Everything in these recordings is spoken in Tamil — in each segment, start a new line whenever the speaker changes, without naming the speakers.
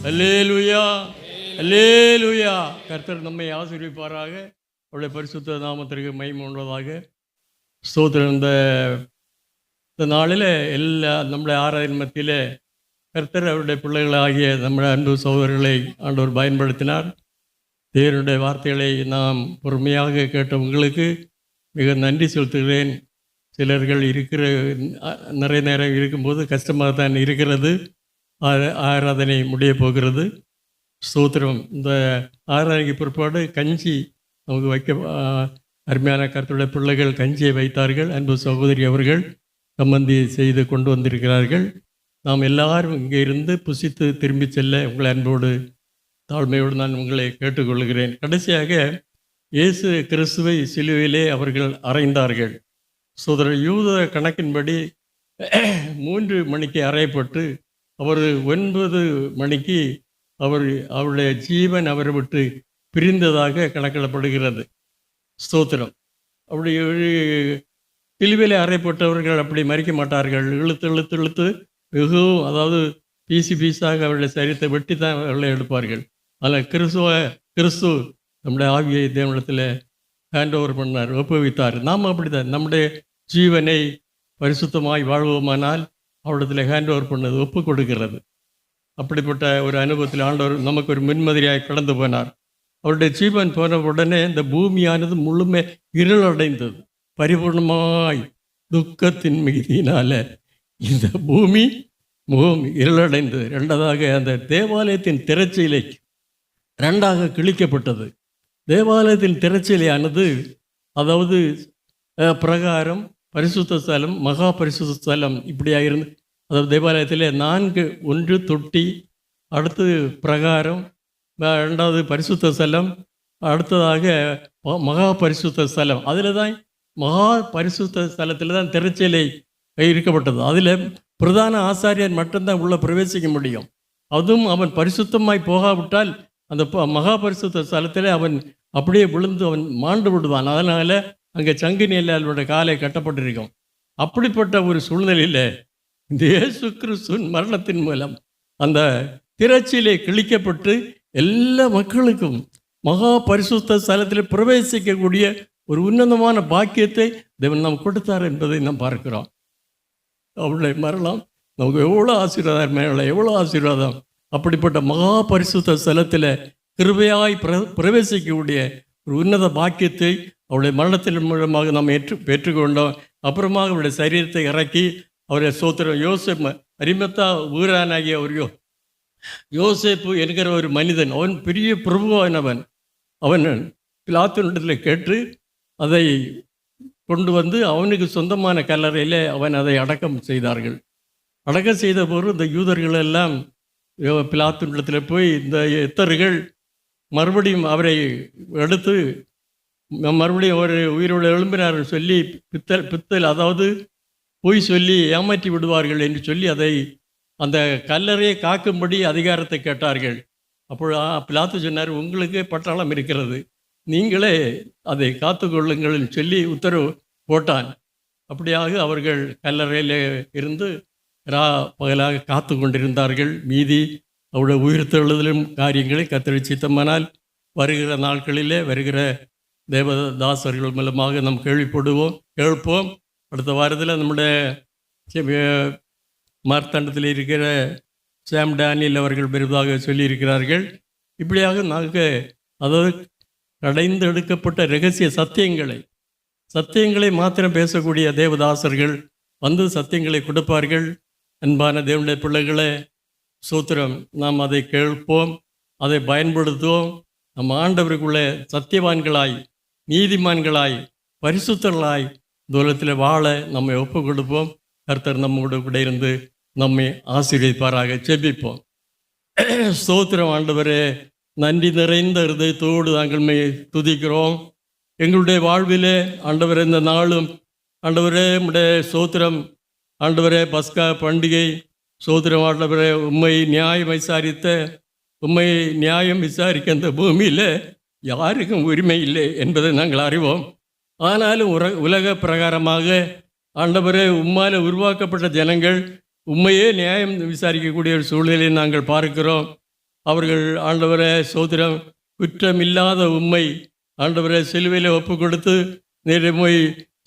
அல்லேலூயா, அல்லேலூயா. கர்த்தர் நம்மை ஆசீர்வதிப்பாராக. அவருடைய பரிசுத்த நாமத்திற்கு மகிமை உண்டதாக. ஸ்தோத்திரம். இந்த நாளில் எல்லா நம்முடைய ஆராதனை மத்தியில் கர்த்தர் அவருடைய பிள்ளைகளாகிய நம்முடைய அன்பு சகோதரர்களை ஆண்டவர் பயன்படுத்தினார். தேவனுடைய வார்த்தைகளை நாம் பொறுமையாக கேட்ட உங்களுக்கு மிக நன்றி செலுத்துகிறேன். சிலர்கள் நிறைய நேரம் இருக்கும்போது கஷ்டமாக தான் இருக்கிறது. ஆராதனை முடிய போகிறது. ஸ்தோத்திரம். இந்த ஆராதனைக்கு பிற்பாடு கஞ்சி நமக்கு அருமையான கர்த்தருடைய பிள்ளைகள் கஞ்சியை வைத்தார்கள். அன்பு சகோதரி அவர்கள் சம்பந்தி செய்து கொண்டு வந்திருக்கிறார்கள். நாம் எல்லாரும் இங்கே இருந்து புசித்து திரும்பி செல்ல உங்களை அன்போடு தாழ்மையோடு நான் உங்களை கேட்டுக்கொள்கிறேன். கடைசியாக இயேசு கிறிஸ்துவை சிலுவையிலே அவர்கள் அறைந்தார்கள். சோதரர் யூத கணக்கின்படி 3 மணிக்கு அறையப்பட்டு அவர் 9 மணிக்கு அவருடைய ஜீவன் அவரை விட்டு பிரிந்ததாக கணக்கிடப்படுகிறது. ஸ்தோத்திரம். அப்படி சிலுவையிலே அறையப்பட்டவர்கள் அப்படி மறிக்க மாட்டார்கள். இழுத்து வெகுவும், அதாவது பீஸாக அவருடைய சரீரத்தை வெட்டி தான் அவர்களை எடுப்பார்கள். அதில் கிறிஸ்து நம்முடைய ஆவியை தேவனிடத்தில் ஹேண்ட் ஓவர் பண்ணார், ஒப்புவித்தார். நாம் அப்படி தான் நம்முடைய ஜீவனை பரிசுத்தமாய் வாழ்வோமானால் அவரிடத்தில் ஹேண்ட் ஓவர் பண்ணது ஒப்பு கொடுக்கிறது. அப்படிப்பட்ட ஒரு அனுபவத்தில் ஆண்டவர் நமக்கு ஒரு முன்மாதிரியாக கடந்து போனார். அவருடைய ஜீவன் போன உடனே இந்த பூமியானது முழுமை இருளடைந்தது. பரிபூர்ணமாய் துக்கத்தின் மிகுதியினால இந்த பூமி முகம் இருளடைந்தது. ரெண்டதாக அந்த தேவாலயத்தின் திரைச்சீலை 2ஆக கிழிக்கப்பட்டது. தேவாலயத்தின் திரைச்சீலையானது, அதாவது பிரகாரம், பரிசுத்த ஸ்தலம், மகா பரிசுத்த ஸ்தலம் இப்படியாக இருந்து, அதாவது தேவாலயத்தில் 4 1 தொட்டி, அடுத்து பிரகாரம், 2வது பரிசுத்த ஸ்தலம், அடுத்ததாக மகா பரிசுத்த ஸ்தலம். அதில் தான் மகா பரிசுத்த ஸ்தலத்தில் தான் திரைச்சீலை இருக்கப்பட்டது. அதில் பிரதான ஆசாரியன் மட்டும்தான் உள்ளே பிரவேசிக்க முடியும். அதுவும் அவன் பரிசுத்தமாய் போகாவிட்டால் அந்த மகா பரிசுத்த ஸ்தலத்தில் அவன் அப்படியே விழுந்து அவன் மாண்டு விடுவான். அதனால் அங்கே சங்கினியில் அவனுடைய காலை கட்டப்பட்டிருக்கும். அப்படிப்பட்ட ஒரு சூழ்நிலையில் இந்த இயேசு கிறிஸ்துவின் மரணத்தின் மூலம் அந்த திரைச்சீலை கிழிக்கப்பட்டு எல்லா மக்களுக்கும் மகா பரிசுத்த ஸ்தலத்தில் பிரவேசிக்கக்கூடிய ஒரு உன்னதமான பாக்கியத்தை தேவன் நாம் கொடுத்தார் என்பதை நாம் பார்க்கிறோம். அவருடைய மரணம் நமக்கு எவ்வளோ ஆசீர்வாதம், மேலே எவ்வளோ ஆசீர்வாதம். அப்படிப்பட்ட மகா பரிசுத்த ஸ்தலத்தில் கிருபையாய் பிரவேசிக்கக்கூடிய ஒரு உன்னத பாக்கியத்தை அவருடைய மரணத்தின் மூலமாக நாம் பெற்றுக்கொண்டோம். அப்புறமாக அவருடைய சரீரத்தை இறக்கி அவருடைய சோத்திரம் யோசேப்பு, அரிமத்தா ஊரானாகிய ஒரு யோசேப்பு என்கிற ஒரு மனிதன், அவன் பெரிய பிரபுவானவன். அவன் பிலாத்தினிடத்தில் கேட்டு அதை கொண்டு வந்து அவனுக்கு சொந்தமான கல்லறையில் அவன் அதை அடக்கம் செய்தார்கள். அடக்கம் செய்த போது இந்த யூதர்கள் எல்லாம் பிலாத்தினிடத்தில் போய் இந்த எத்தர்கள் மறுபடியும் அவரை எடுத்து மறுபடியும் ஒரு உயிரோடு எழும்பினார் சொல்லி பித்தல், அதாவது பொய் சொல்லி ஏமாற்றி விடுவார்கள் என்று சொல்லி அதை அந்த கல்லறையை காக்கும்படி அதிகாரத்தை கேட்டார்கள். அப்பொழுது பிலாத்து சொன்னார், உங்களுக்கு பட்டாளம் இருக்கிறது, நீங்களே அதை காத்துக்கொள்ளுங்கள் சொல்லி உத்தரவு போட்டான். அப்படியாக அவர்கள் கல்லறையில் இருந்து பகலாக காத்து கொண்டிருந்தார்கள். மீதி அவருடைய உயிர்த்தெழுதலும் காரியங்களை கர்த்தர் சித்தமானால் வருகிற நாட்களிலே வருகிற தேவதாசர்கள் மூலமாக நாம் கேட்போம். அடுத்த வாரத்தில் நம்முடைய மார்த்தாண்டத்தில் இருக்கிற சாம் டேனியல் அவர்கள் பெரிதாக சொல்லியிருக்கிறார்கள். இப்படியாக நாங்கள், அதாவது கடைந்தெடுக்கப்பட்ட இரகசிய சத்தியங்களை மாத்திரம் பேசக்கூடிய தேவதாசர்கள் வந்து சத்தியங்களை கொடுப்பார்கள். அன்பான தேவனுடைய பிள்ளைகளே, சூத்திரம், நாம் அதை கேட்போம், அதை பயன்படுத்துவோம். நம் ஆண்டவருக்குள்ளே சத்தியவான்களாய், நீதிமான்களாய், பரிசுத்தர்களாய் தூரத்தில் வாழ நம்மை ஒப்பு கொடுப்போம். கர்த்தர் நம்மோடு கூட இருந்து நம்மை ஆசீர்வதிப்பாராக. ஜெபிப்போம். ஸ்தோத்திரம் ஆண்டவரே, நன்றி நிறைந்த இருதயத்தோடு நாங்கள் துதிக்கிறோம். எங்களுடைய வாழ்விலே ஆண்டவரே, இந்த நாளும் ஆண்டவரே உம்முடைய ஸ்தோத்திரம் ஆண்டவரே, பஸ்கா பண்டிகை ஸ்தோத்திரம் ஆண்டவரே, உம்மை நியாயம் விசாரிக்க அந்த பூமியில் யாருக்கும் உரிமை இல்லை என்பதை நாங்கள் அறிவோம். ஆனாலும் உலக பிரகாரமாக ஆண்டவரே, உம்மால் உருவாக்கப்பட்ட ஜனங்கள் உண்மையே நியாயம் விசாரிக்கக்கூடிய ஒரு சூழ்நிலையை நாங்கள் பார்க்கிறோம். அவர்கள் ஆண்டவரே சோதரம் குற்றமில்லாத உம்மை ஆண்டவரே சிலுவையில் ஒப்பு கொடுத்து நீர் போய்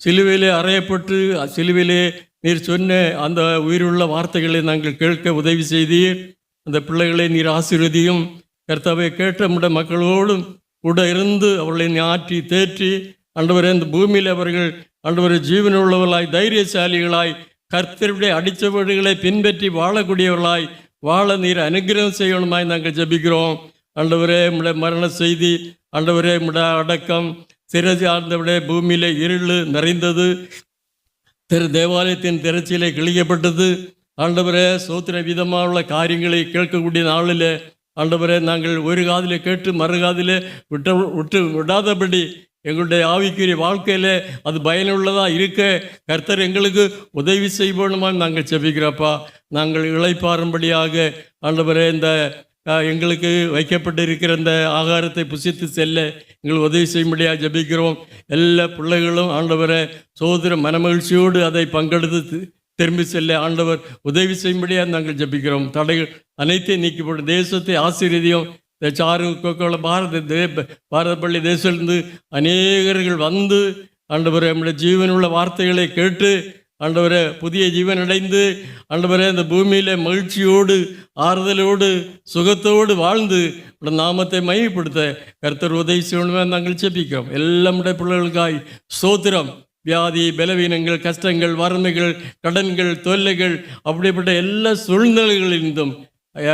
சிலுவையிலே அறையப்பட்டு சிலுவையிலே நீர் சொன்ன அந்த உயிருள்ள வார்த்தைகளை நாங்கள் கேட்க உதவி செய்தீர். அந்த பிள்ளைகளை நீர் ஆசீர்வதியும். கர்த்தாவை கேட்ட நம்முடைய மக்களோடும் கூட இருந்து அவர்களை ஆற்றி தேற்றி ஆண்டவரே இந்த பூமியில் அவர்கள் ஆண்டவரை ஜீவனுள்ளவர்களாய் தைரியசாலிகளாய் கர்த்தருடைய அடிச்சவர்களை பின்பற்றி வாழக்கூடியவர்களாய் வாழ நீர் அனுகிரகம் செய்யணுமாய் நாங்கள் ஜெபிக்கிறோம். ஆண்டவரே நம்முடைய மரண செய்தி, ஆண்டவரே நம்முடைய அடக்கம், சிறசி ஆண்டவரே பூமியிலே இருள் நிறைந்தது, தேவாலயத்தின் திரைச்சியிலே கிழிக்கப்பட்டது. ஆண்டவரே சோத்திர விதமாக உள்ள காரியங்களை கேட்கக்கூடிய நாளில் ஆண்டவரே நாங்கள் ஒரு காதிலே கேட்டு மறு காதிலே விட்டு விடாதபடி எங்களுடைய ஆவிக்குரிய வாழ்க்கையில் அது பயனுள்ளதாக இருக்க கர்த்தர் எங்களுக்கு உதவி செய்வோணுமா நாங்கள் செபிக்கிறப்பா. நாங்கள் இளைப்பாறும்படியாக ஆண்டவரே இந்த எங்களுக்கு வைக்கப்பட்டிருக்கிற இந்த ஆகாரத்தை புசித்து செல்ல எங்களுக்கு உதவி செய்யும்படியாக ஜெபிக்கிறோம். எல்லா பிள்ளைகளும் ஆண்டவரை சோதர மனமகிழ்ச்சியோடு அதை பங்கெடுத்து திரும்பி செல்ல ஆண்டவர் உதவி செய்யும்படியாக நாங்கள் ஜெபிக்கிறோம். தடைகள் அனைத்தையும் நீக்கப்படும் தேசத்தை ஆசீர்வதியும். இந்த சாரு கோக்கோள பாரத பள்ளி தேசத்திலிருந்து அநேகர்கள் வந்து ஆண்டவரை நம்முடைய ஜீவனுள்ள வார்த்தைகளை கேட்டு ஆண்டவரை புதிய ஜீவன் அடைந்து ஆண்டவரை இந்த பூமியில் மகிழ்ச்சியோடு ஆறுதலோடு சுகத்தோடு வாழ்ந்து நாமத்தை மையப்படுத்த கர்த்தர் உதவி செய்யணுமே நாங்கள் ஜெபிக்கிறோம். எல்லாமுடைய பிள்ளைகளுக்காய் ஸ்தோத்திரம். வியாதி, பலவீனங்கள், கஷ்டங்கள், வறுமைகள், கடன்கள், தொல்லைகள், அப்படிப்பட்ட எல்லா சூழ்நிலைகளிலிருந்தும்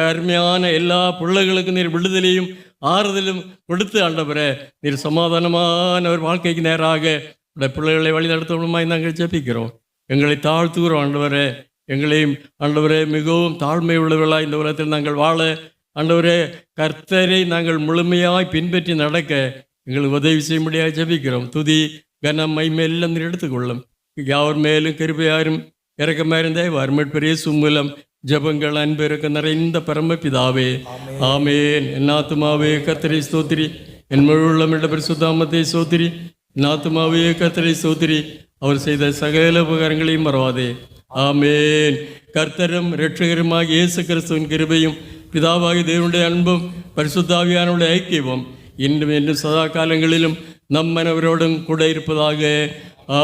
அருமையான எல்லா பிள்ளைகளுக்கும் நீர் விடுதலையும் ஆறுதலும் கொடுத்து ஆண்டவரே நீர் சமாதானமான ஒரு வாழ்க்கைக்கு நேராக பிள்ளைகளை வழி நடத்தணுமாய் நாங்கள் ஜெபிக்கிறோம். எங்களை தாழ்த்துகிறோம் ஆண்டவரே. எங்களையும் ஆண்டவரே மிகவும் தாழ்மை உள்ளவர்களாக இந்த உலகத்தில் நாங்கள் வாழ ஆண்டவரே கர்த்தரை நாங்கள் முழுமையாய் பின்பற்றி நடக்க எங்களுக்கு உதவி செய்யும்படியாக ஜெபிக்கிறோம். துதி கனம் மைமை எல்லாம் நீர் எடுத்துக்கொள்ளும். யாவர் மேலும் கிருபையாரும் இறக்கமாயிருந்தே வறுமைப்பெரிய சும்மூலம் ஜபங்கள் அன்பு இருக்க நிறைந்த பரமபிதாவே ஆமேன். என் ஆத்துமாவே கர்த்தரை ஸ்தோத்திரி, என் முழு உள்ளமிட பரிசுத்தாமத்தை ஸ்தோத்திரி. என் ஆத்துமாவே கர்த்தரை ஸ்தோத்திரி, அவர் செய்த சகல உபகாரங்களையும் மறவாதே. ஆமேன். கர்த்தரும் இரட்சகருமாக இயேசு கிறிஸ்துவின் கிருபையும் பிதாவாகி தேவனுடைய அன்பும் பரிசுத்தாவியானுடைய ஐக்கியமும் இன்றும் என்றும் சதா காலங்களிலும் நம் மனவரோடும் கூட இருப்பதாக.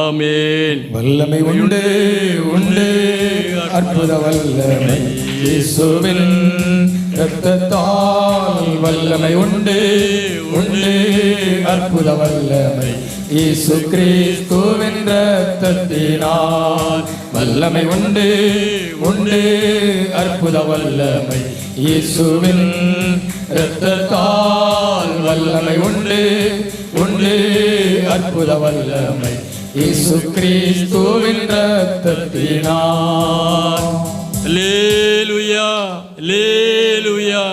ஆமேன்.
வல்லமை உண்டு உண்டு அற்புத வல்லமை இயேசுவின் இரத்தத்தால் வல்லமை உண்டு உண்டு அற்புத வல்லமை இயேசு கிறிஸ்துவின் இரத்தத்தினால் வல்லமை உண்டு உண்டு அற்புத வல்லமை இயேசுவின் இரத்தத்தால் வல்லமை உண்டு உண்டு அற்புத வல்லமை இயேசு கிறிஸ்துவின் இரத்தத்தினால்.
அல்லேலூயா அல்லேலூயா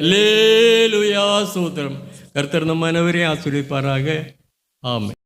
அல்லேலூயா. ஸ்தோத்திரம். கர்த்தர் நம் அனைவரையும் ஆசீர்வதிப்பாராக. ஆமென்.